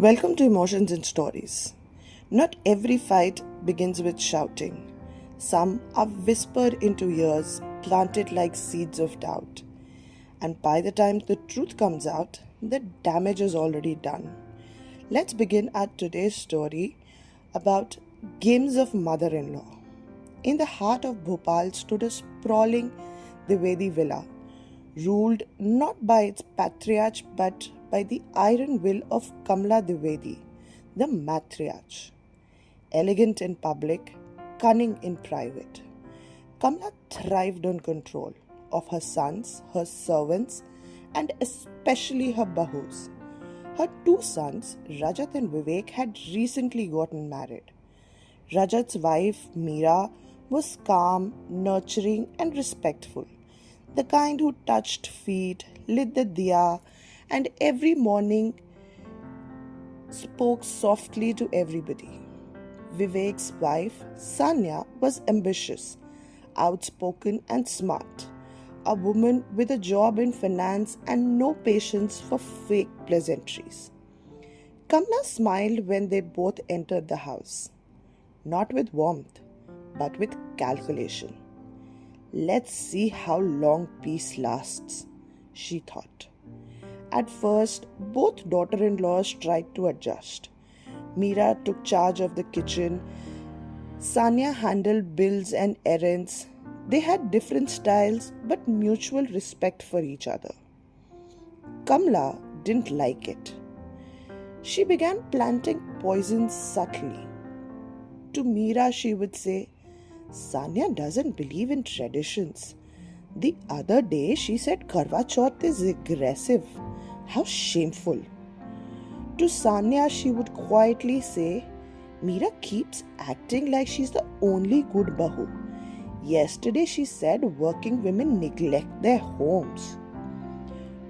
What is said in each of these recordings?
Welcome to Emotions and Stories. Not every fight begins with shouting. Some are whispered into ears, planted like seeds of doubt. And by the time the truth comes out, the damage is already done. Let's begin at today's story about games of mother-in-law. In the heart of Bhopal stood a sprawling Dwivedi villa, ruled not by its patriarch but by the iron will of Kamla Dwivedi, the matriarch. Elegant in public, cunning in private, Kamla thrived on control of her sons, her servants, and especially her bahus. Her two sons, Rajat and Vivek, had recently gotten married. Rajat's wife, Meera, was calm, nurturing, and respectful, the kind who touched feet, lit the diya, and every morning spoke softly to everybody. Vivek's wife, Sanya, was ambitious, outspoken, and smart, a woman with a job in finance and no patience for fake pleasantries. Kamla smiled when they both entered the house, not with warmth, but with calculation. Let's see how long peace lasts, she thought. At first, both daughter-in-laws tried to adjust. Meera took charge of the kitchen. Sanya handled bills and errands. They had different styles but mutual respect for each other. Kamla didn't like it. She began planting poison subtly. To Meera, she would say, "Sanya doesn't believe in traditions. The other day she said Karwa Chauth is aggressive. How shameful." To Sanya, she would quietly say, "Meera keeps acting like she's the only good bahu. Yesterday she said working women neglect their homes."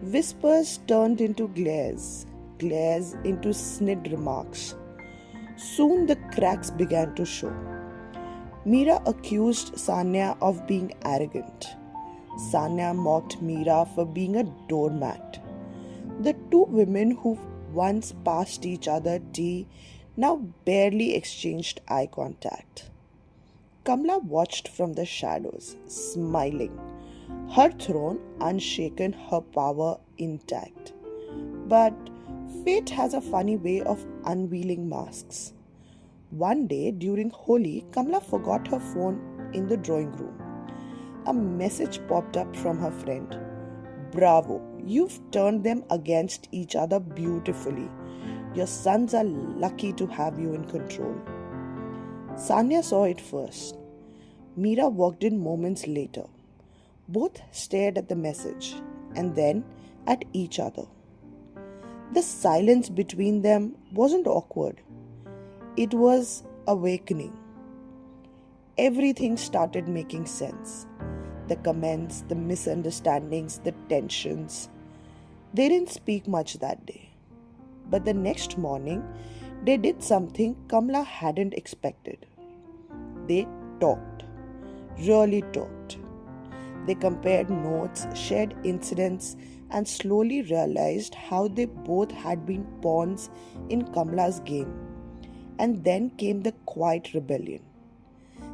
Whispers turned into glares, glares into snid remarks. Soon the cracks began to show. Meera accused Sanya of being arrogant. Sanya mocked Meera for being a doormat. The two women who once passed each other tea now barely exchanged eye contact. Kamla watched from the shadows, smiling, her throne unshaken, her power intact. But fate has a funny way of unveiling masks. One day during Holi, Kamla forgot her phone in the drawing room. A message popped up from her friend. "Bravo, you've turned them against each other beautifully. Your sons are lucky to have you in control." Sanya saw it first. Meera walked in moments later. Both stared at the message and then at each other. The silence between them wasn't awkward. It was awakening. Everything started making sense. The comments, the misunderstandings, the tensions. They didn't speak much that day. But the next morning, they did something Kamla hadn't expected. They talked. Really talked. They compared notes, shared incidents, and slowly realized how they both had been pawns in Kamla's game. And then came the quiet rebellion.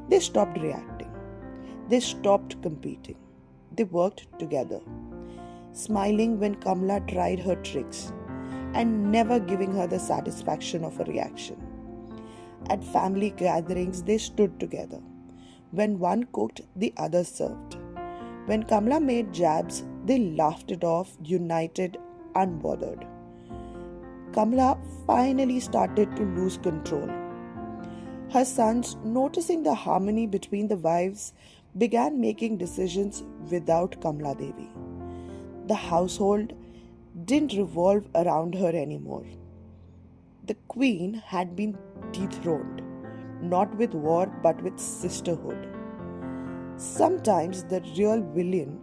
They stopped reacting. They stopped competing. They worked together, smiling when Kamla tried her tricks and never giving her the satisfaction of a reaction. At family gatherings, they stood together. When one cooked, the other served. When Kamla made jabs, they laughed it off, united, unbothered. Kamla finally started to lose control. Her sons, noticing the harmony between the wives, began making decisions without Kamla Devi. The household didn't revolve around her anymore. The queen had been dethroned, not with war but with sisterhood. Sometimes the real villain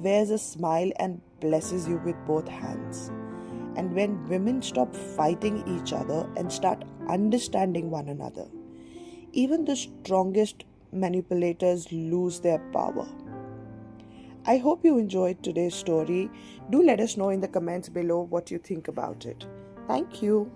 wears a smile and blesses you with both hands. And when women stop fighting each other and start understanding one another, even the strongest manipulators lose their power. I hope you enjoyed today's story. Do let us know in the comments below what you think about it. Thank you.